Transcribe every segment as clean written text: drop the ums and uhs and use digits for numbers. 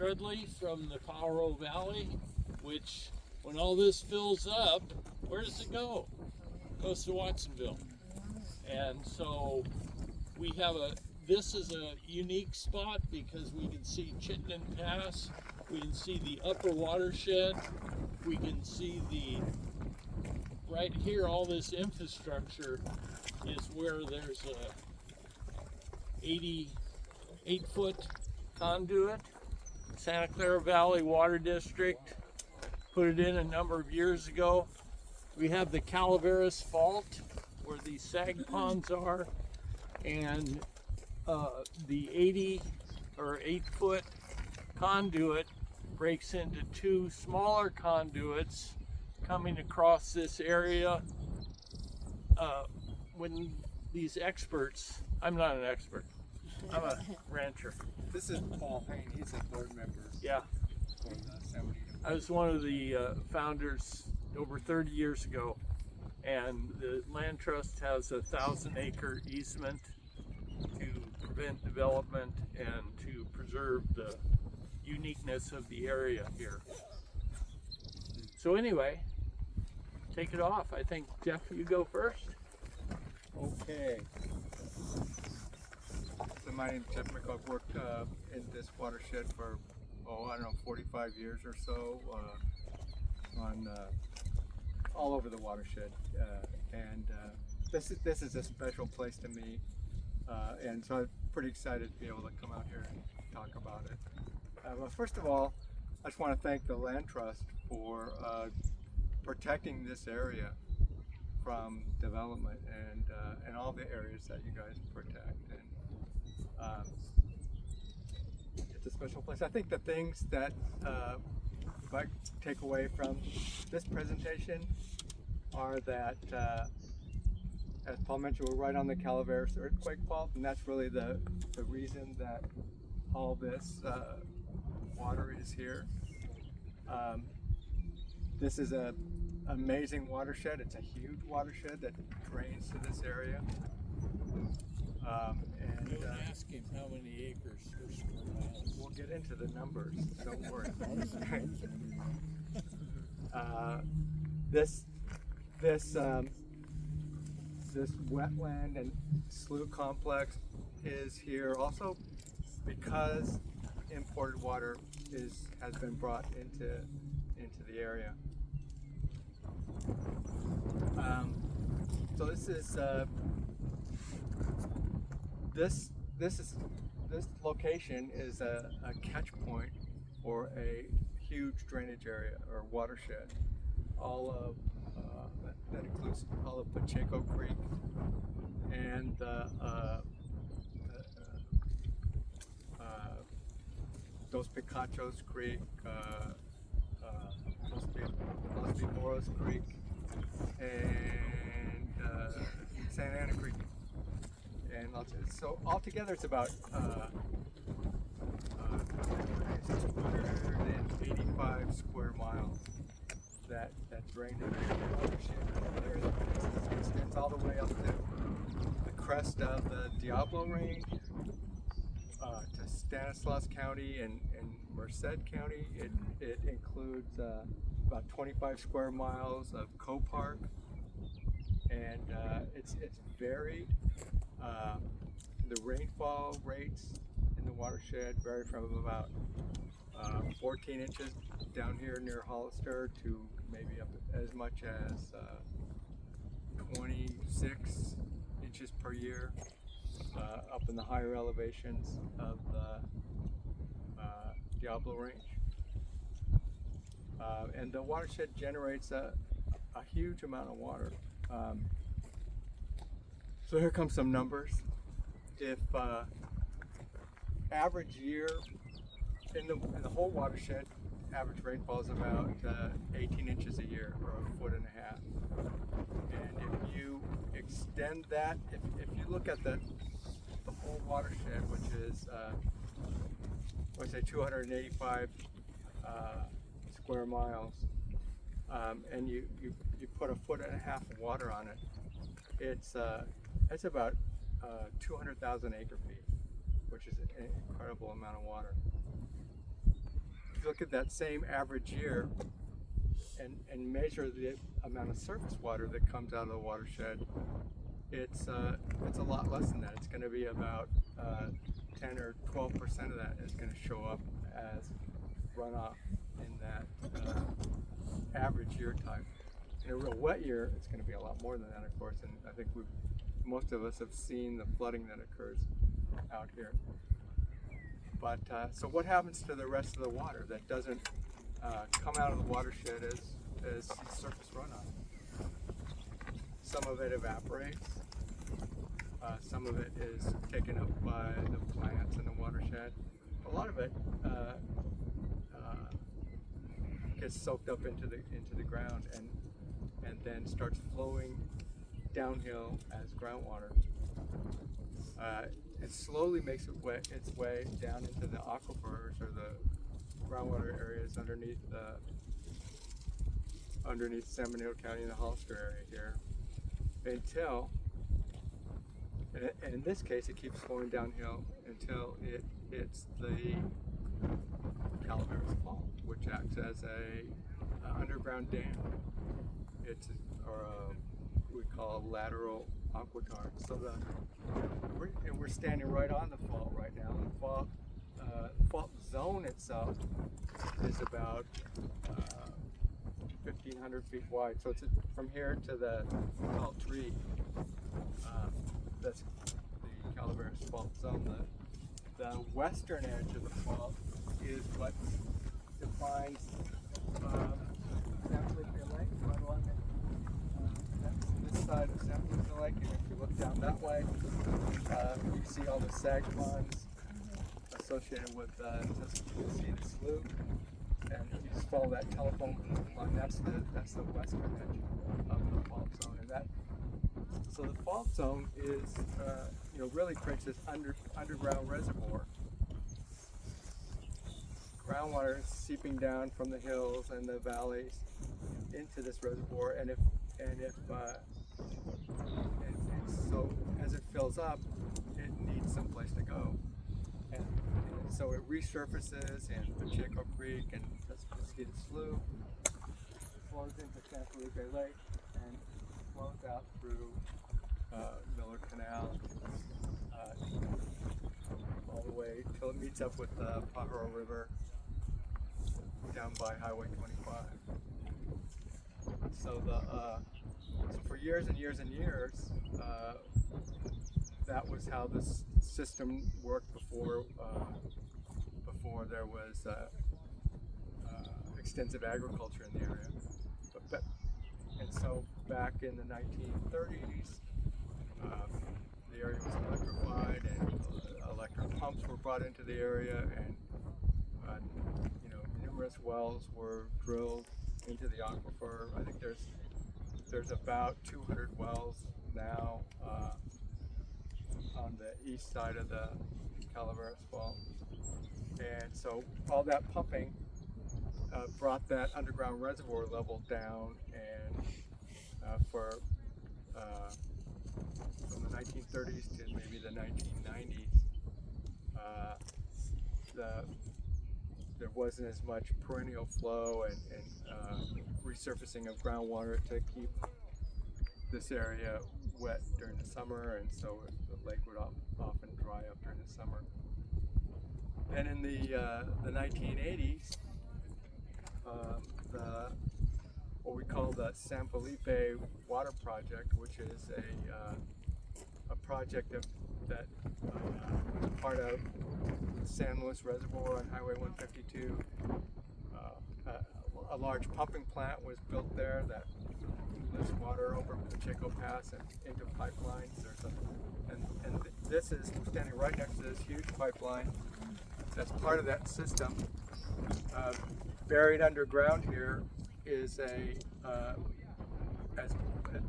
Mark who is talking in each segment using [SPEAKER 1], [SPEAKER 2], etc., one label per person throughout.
[SPEAKER 1] Strudley from the Colorado Valley, which when all this fills up, where does it go? It goes to Watsonville. And so we have this is a unique spot because we can see Chittenden Pass, we can see the upper watershed, we can see right here, all this infrastructure is where there's a 88-foot conduit. Santa Clara Valley Water District put it in a number of years ago. We have the Calaveras Fault where these sag ponds are, and the 80 or 8-foot conduit breaks into two smaller conduits coming across this area. When these experts, I'm not an expert, I'm a rancher.
[SPEAKER 2] This is Paul Payne, he's a board member.
[SPEAKER 1] Yeah.
[SPEAKER 2] For the 70.
[SPEAKER 1] I was one of the founders over 30 years ago, and the land trust has a 1,000-acre easement to prevent development and to preserve the uniqueness of the area here. So anyway, take it off. I think, Jeff, you go first.
[SPEAKER 2] Okay. So my name's Jeff Micko. I've worked in this watershed for, I don't know, 45 years or so, on all over the watershed. This is a special place to me, and so I'm pretty excited to be able to come out here and talk about it. Well, first of all, I just want to thank the Land Trust for protecting this area from development and all the areas that you guys protect. And it's a special place. I think the things that if I take away from this presentation are that, as Paul mentioned, we're right on the Calaveras earthquake fault, and that's really the reason that all this water is here. This is an amazing watershed. It's a huge watershed that drains to this area.
[SPEAKER 1] Don't ask him how many acres per square miles.
[SPEAKER 2] We'll get into the numbers, don't worry. This wetland and slough complex is here also because imported water has been brought into the area. So this location is a catch point for a huge drainage area or watershed. All of that includes all of Pacheco Creek and Dos Picachos Creek, Los Moros Creek, and Santa Ana Creek. And so altogether it's about 285 square miles that drain into the watershed. It extends all the way up to the crest of the Diablo Range, to Stanislaus County and Merced County. It includes about 25 square miles of co-park, and it's varied. The rainfall rates in the watershed vary from about 14 inches down here near Hollister to maybe up as much as 26 inches per year up in the higher elevations of the Diablo Range. And the watershed generates a huge amount of water. So here come some numbers. If average year in the whole watershed, average rainfall is about 18 inches a year, or 1.5 feet. And if you extend that, if you look at the whole watershed, which is let's say 285 square miles, and you put 1.5 feet of water on it, it's about 200,000 acre feet, which is an incredible amount of water. you look at that same average year and measure the amount of surface water that comes out of the watershed, it's a lot less than that. It's going to be about 10 or 12% of that is going to show up as runoff in that average year type. In a real wet year, it's going to be a lot more than that, of course, and I think most of us have seen the flooding that occurs out here. But so what happens to the rest of the water that doesn't come out of the watershed as surface runoff? Some of it evaporates. Some of it is taken up by the plants in the watershed. A lot of it gets soaked up into the ground and then starts flowing downhill as groundwater. It slowly makes its way down into the aquifers or the groundwater areas underneath San Benito County and the Hollister area here, until, and in this case, it keeps flowing downhill until it hits the Calaveras Fault, which acts as a underground dam. It's we call a lateral aquitard. So we're standing right on the fault right now. The fault zone itself is about 1,500 feet wide. So it's from here to the fault tree. That's the Calaveras Fault Zone. The western edge of the fault is what defines San Felipe Lake, right along it. That's this side of San Felipe Lake, and if you look down that way, you see all the sag ponds associated with Tuskegee Slough, and if you just follow that telephone line, that's the western edge of the fault zone, and so the fault zone is really creates this underground reservoir. Groundwater is seeping down from the hills and the valleys into this reservoir, and so as it fills up, it needs some place to go, and so it resurfaces in Pacheco Creek and Tuskegee Slough, flows into San Felipe Lake, and flows out through Miller Canal all the way till it meets up with the Pajaro River down by Highway 25. So so for years and years and years, that was how this system worked before there was extensive agriculture in the area. And so back in the 1930s, the area was electrified, and electric pumps were brought into the area, and numerous wells were drilled into the aquifer. I think there's about 200 wells now on the east side of the Calaveras Fault, and so all that pumping brought that underground reservoir level down, and from the 1930s to maybe the 1990s, there wasn't as much perennial flow and resurfacing of groundwater to keep this area wet during the summer, and so the lake would often dry up during the summer. And in the 1980s, what we call the San Felipe Water Project, which is a project that was part of San Luis Reservoir on Highway 152. A large pumping plant was built there that lifts water over Pacheco Pass and into pipelines. We're standing right next to this huge pipeline that's part of that system. Buried underground here is as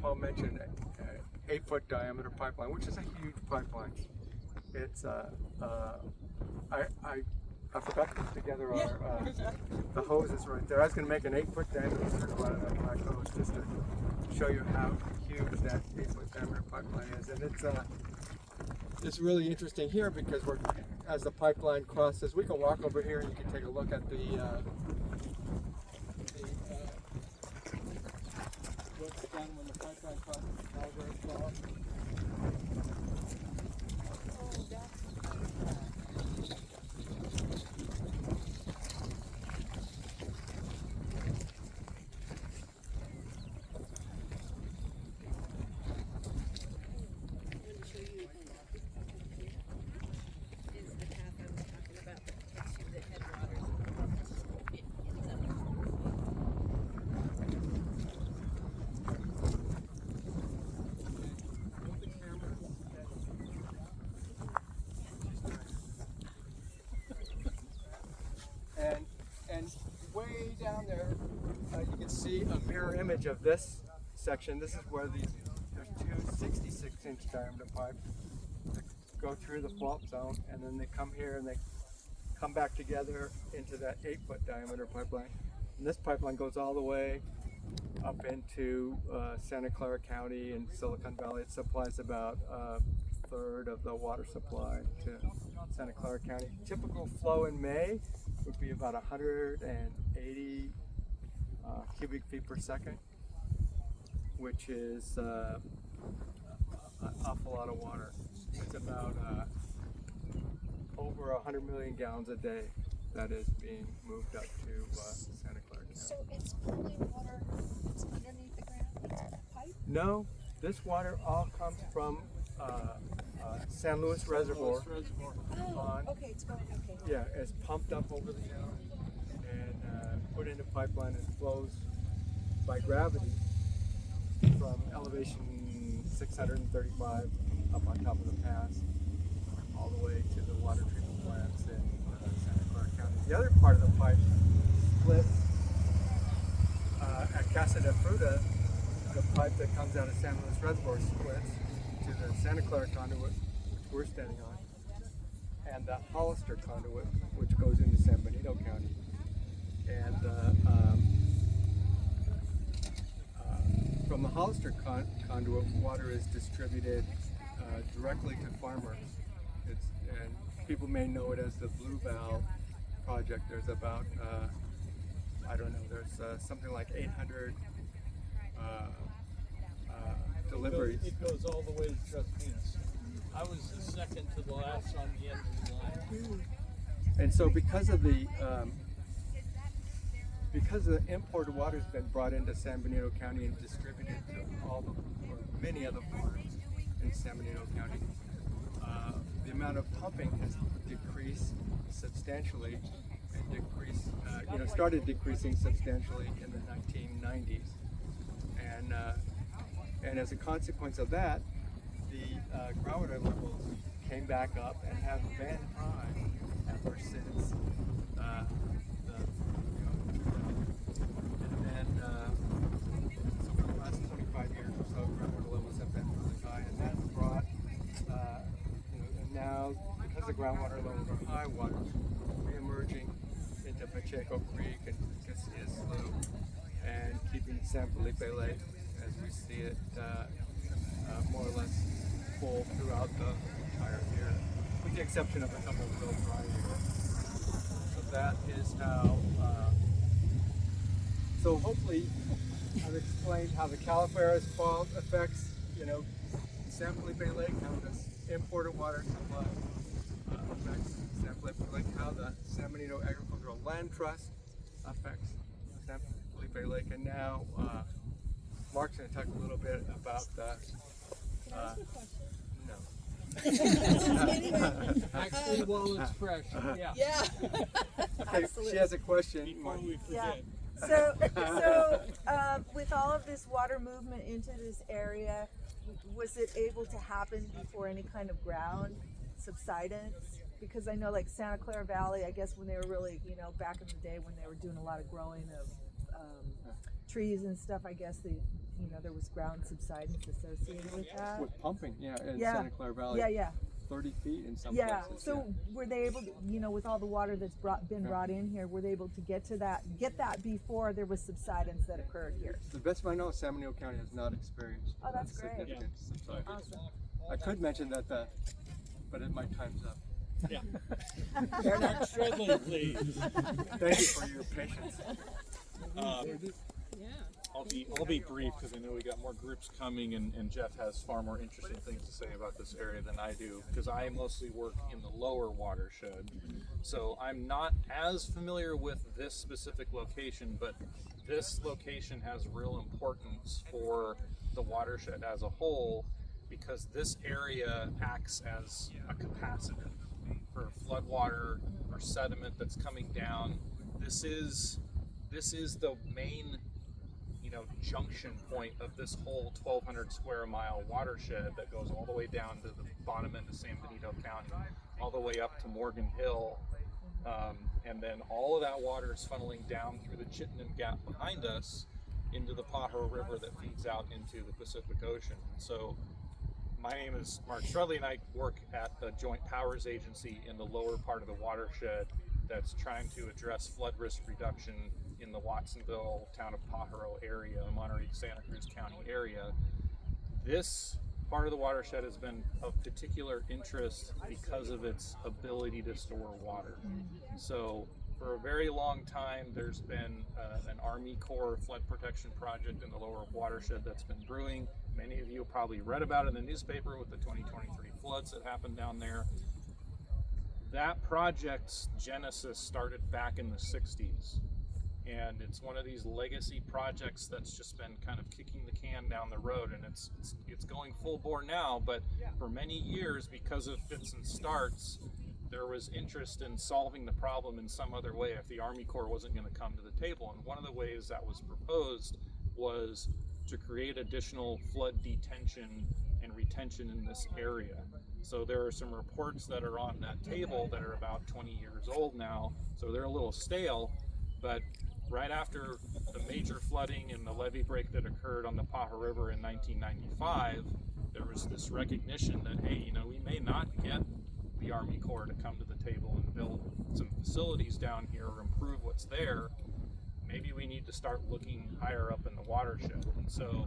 [SPEAKER 2] Paul mentioned, an 8-foot diameter pipeline, which is a huge pipeline. It's I forgot to put together the hoses right there. I was going to make an 8-foot diameter circle out of that black hose just to show you how huge that 8-foot diameter pipeline is, and it's really interesting here because as the pipeline crosses. We can walk over here and you can take a look at what's done when the pipeline crosses the Calvary Fault. And way down there, you can see a mirror image of this section. This is where there's two 66-inch diameter pipes that go through the fault zone, and then they come here and they come back together into that 8-foot diameter pipeline. And this pipeline goes all the way up into Santa Clara County and Silicon Valley. It supplies about a third of the water supply to Santa Clara County. Typical flow in May would be about 180 cubic feet per second, which is an awful lot of water. It's about over 100 million gallons a day that is being moved up to Santa Clara County.
[SPEAKER 3] So it's pulling water that's underneath the ground into the pipe?
[SPEAKER 2] No, this water all comes from San Luis Reservoir.
[SPEAKER 3] Oh, okay, it's going, okay.
[SPEAKER 2] Yeah, it's pumped up over the hill and put into pipeline and flows by gravity from elevation 635 up on top of the pass all the way to the water treatment plants in Santa Clara County. The other part of the pipe splits at Casa de Fruta. The pipe that comes out of San Luis Reservoir splits to the Santa Clara conduit, which we're standing on, and the Hollister conduit, which goes into San Benito County. And from the Hollister conduit, water is distributed directly to farmers. And people may know it as the Blue Valve project. There's about, I don't know, there's something like 800 deliveries.
[SPEAKER 1] It goes all the way to Trusminas. I was the second to the last on the end of the line.
[SPEAKER 2] And so because of the imported water has been brought into San Benito County and distributed to all or many of the farms in San Benito County, the amount of pumping has decreased substantially and started decreasing substantially in the 1990s. And as a consequence of that, the groundwater levels came back up and have been high ever since so for the last 25 years or so, groundwater levels have been really high, and that's brought, and now because the groundwater levels are high, water is re-emerging into Pacheco Creek and Casilla Slough, and keeping San Felipe Lake, as we see it, more or less full throughout the entire year, with the exception of a couple of real dry years. So that is how. So hopefully, I've explained how the Calaveras fault affects, San Felipe Lake, how this imported water supply affects San Felipe Lake, how the San Benito Agricultural Land Trust affects San Felipe Lake, and now Mark's going to talk a little bit about the.
[SPEAKER 3] Can I ask you a question?
[SPEAKER 2] No.
[SPEAKER 1] Actually, while it's fresh, yeah.
[SPEAKER 3] Yeah.
[SPEAKER 2] Okay, she has a question.
[SPEAKER 1] Before we
[SPEAKER 4] Yeah.
[SPEAKER 1] forget.
[SPEAKER 4] So with all of this water movement into this area, was it able to happen before any kind of ground subsidence? Because I know like Santa Clara Valley, I guess when they were really, back in the day when they were doing a lot of growing of trees and stuff, I guess there was ground subsidence associated with that.
[SPEAKER 2] With pumping, in
[SPEAKER 4] Yeah.
[SPEAKER 2] Santa Clara Valley.
[SPEAKER 4] Yeah.
[SPEAKER 2] 30 feet in some
[SPEAKER 4] Yeah.
[SPEAKER 2] places.
[SPEAKER 4] So were they able to, with all the water that's been brought in here, were they able to get that before there was subsidence that occurred here?
[SPEAKER 2] To the best of my knowledge, San Benito County has not experienced
[SPEAKER 4] Oh, that's great.
[SPEAKER 2] significant subsidence.
[SPEAKER 4] Awesome.
[SPEAKER 2] I could mention that, but my time's up.
[SPEAKER 1] Yeah. Mark Strudley, please.
[SPEAKER 2] Thank you for your patience.
[SPEAKER 5] I'll be brief because I know we got more groups coming, and Jeff has far more interesting things to say about this area than I do, because I mostly work in the lower watershed. So I'm not as familiar with this specific location, but this location has real importance for the watershed as a whole, because this area acts as a capacitor for floodwater or sediment that's coming down. This is the main junction point of this whole 1,200 square mile watershed that goes all the way down to the bottom end of San Benito County, all the way up to Morgan Hill, and then all of that water is funneling down through the Chittenden Gap behind us into the Pajaro River that feeds out into the Pacific Ocean. So my name is Mark Strudley, and I work at the Joint Powers Agency in the lower part of the watershed that's trying to address flood risk reduction in the Watsonville, town of Pajaro area, Monterey, Santa Cruz County area. This part of the watershed has been of particular interest because of its ability to store water. So for a very long time, there's been an Army Corps flood protection project in the lower watershed that's been brewing. Many of you probably read about it in the newspaper with the 2023 floods that happened down there. That project's genesis started back in the 60s. And it's one of these legacy projects that's just been kind of kicking the can down the road, and it's going full bore now. But for many years, because of fits and starts, there was interest in solving the problem in some other way if the Army Corps wasn't going to come to the table. And one of the ways that was proposed was to create additional flood detention and retention in this area. So there are some reports that are on that table that are about 20 years old now, so they're a little stale. But right after the major flooding and the levee break that occurred on the Pajaro River in 1995, there was this recognition that, hey, we may not get the Army Corps to come to the table and build some facilities down here or improve what's there. Maybe we need to start looking higher up in the watershed. And so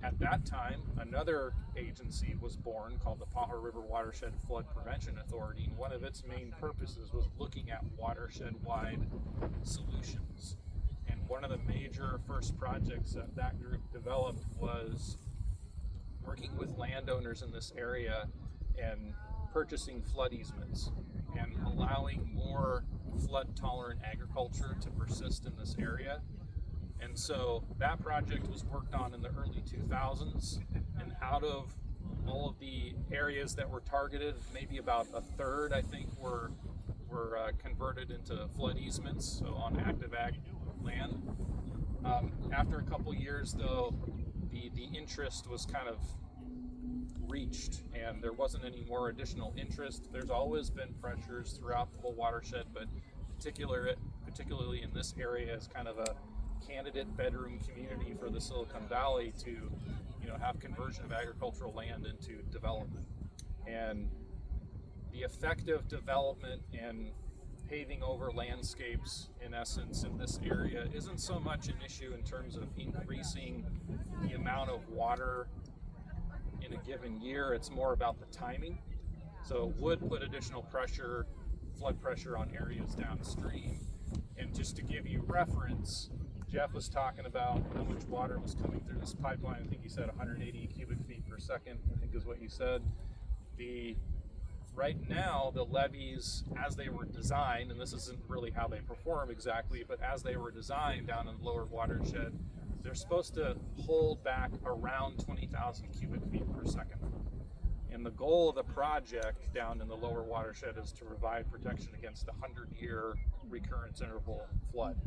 [SPEAKER 5] at that time, another agency was born called the Pajaro River Watershed Flood Prevention Authority, and one of its main purposes was looking at watershed-wide solutions. And one of the major first projects that that group developed was working with landowners in this area and purchasing flood easements and allowing more flood-tolerant agriculture to persist in this area. And so that project was worked on in the early 2000s, and out of all of the areas that were targeted, maybe about a third, I think, were converted into flood easements, so on active ag land. After a couple years, though, the interest was kind of reached, and there wasn't any more additional interest. There's always been pressures throughout the whole watershed, but particularly in this area as kind of a candidate bedroom community for the Silicon Valley to have conversion of agricultural land into development. And the effective development and paving over landscapes, in essence, in this area isn't so much an issue in terms of increasing the amount of water in a given year. It's more about the timing. So it would put additional pressure, flood pressure, on areas downstream. And just to give you reference, Jeff was talking about how much water was coming through this pipeline. I think he said 180 cubic feet per second, I think is what you said. Right now, the levees, as they were designed, and this isn't really how they perform exactly, but as they were designed down in the lower watershed, they're supposed to hold back around 20,000 cubic feet per second. And the goal of the project down in the lower watershed is to provide protection against a 100-year recurrence interval flood.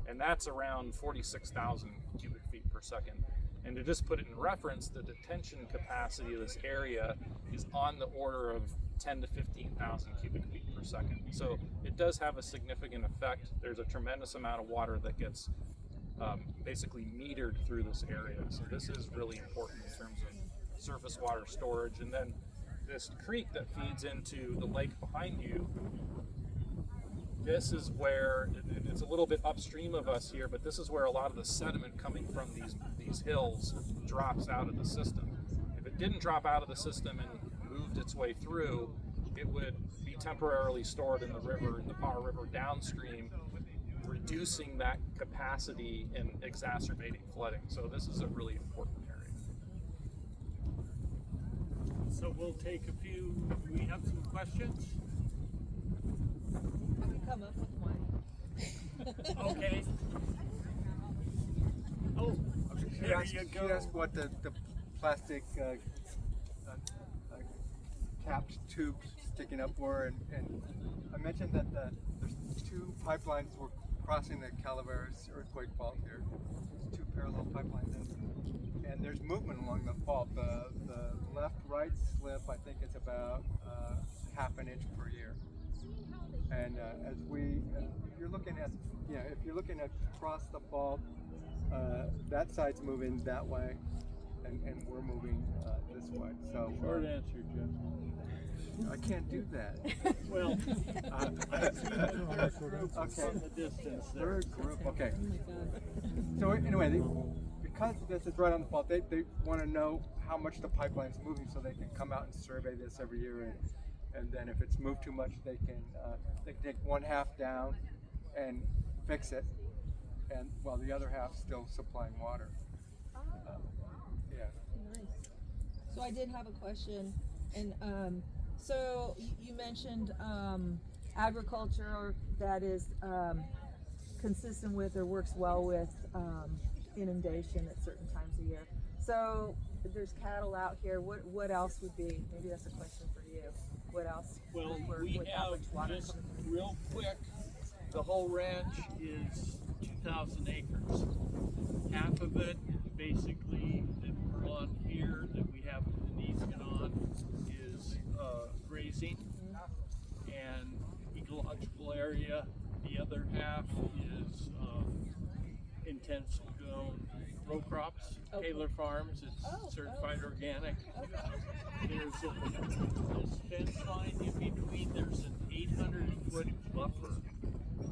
[SPEAKER 5] And that's around 46,000 cubic feet per second. And to just put it in reference, the detention capacity of this area is on the order of 10 to 15,000 cubic feet per second. So it does have a significant effect. There's a tremendous amount of water that gets basically metered through this area. So this is really important in terms of surface water storage. And then this creek that feeds into the lake behind you, this is where, it's a little bit upstream of us here, but this is where a lot of the sediment coming from these hills drops out of the system. If it didn't drop out of the system and moved its way through, it would be be temporarily stored in the river, in the Powder River downstream, reducing that capacity and exacerbating flooding. So this is a really important area.
[SPEAKER 1] So we'll take a few, we have some questions?
[SPEAKER 4] I can come up with one.
[SPEAKER 1] Okay. Oh, there you
[SPEAKER 2] She
[SPEAKER 1] go.
[SPEAKER 2] asked what the plastic capped tubes sticking up were, and I mentioned that there's two pipelines were crossing the Calaveras earthquake fault here. There's two parallel pipelines, and there's movement along the fault. The left-right slip, I think it's about half an inch per year. And as we, if you're looking at, if you're looking across the fault, that side's moving that way, and we're moving this way. So
[SPEAKER 1] Short answer, Jeff.
[SPEAKER 2] I can't do that.
[SPEAKER 1] Well,
[SPEAKER 2] Okay.
[SPEAKER 1] from the distance there.
[SPEAKER 2] We're a group. Okay. So anyway, because this is right on the fault, they want to know how much the pipeline's moving, so they can come out and survey this every year, and then if it's moved too much, they can take one half down and fix it, and while the other half's still supplying water. Yeah.
[SPEAKER 4] Nice. So I did have a question, and so you mentioned agriculture that is consistent with or works well with inundation at certain times of year. So there's cattle out here. What else would be? Maybe that's a question for you. What else?
[SPEAKER 1] Well,
[SPEAKER 4] would work
[SPEAKER 1] we
[SPEAKER 4] with that
[SPEAKER 1] have,
[SPEAKER 4] much water
[SPEAKER 1] just
[SPEAKER 4] coming in?
[SPEAKER 1] real quick, the whole ranch is 2,000 acres. Half of it, basically, that we're on here, that we have an easement on, is grazing and ecological area. The other half is intensive grown row crops.
[SPEAKER 4] Okay.
[SPEAKER 1] Taylor Farms, it's certified organic. There's a fence line in between. There's an 800-foot buffer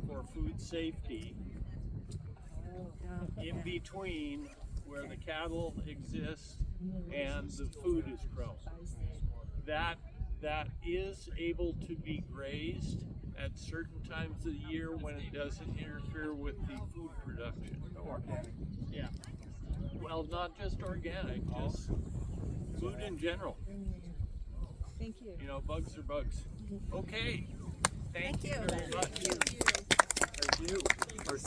[SPEAKER 1] for food safety in between where the cattle exist and the food is grown. That is able to be grazed at certain times of the year when it doesn't interfere with the food production.
[SPEAKER 2] Organic.
[SPEAKER 1] Yeah. Well, not just organic, just food in general.
[SPEAKER 4] Thank you.
[SPEAKER 1] You know, bugs are bugs. Okay. Thank you
[SPEAKER 3] you.
[SPEAKER 1] very much.
[SPEAKER 3] Thank you.
[SPEAKER 2] Thank you.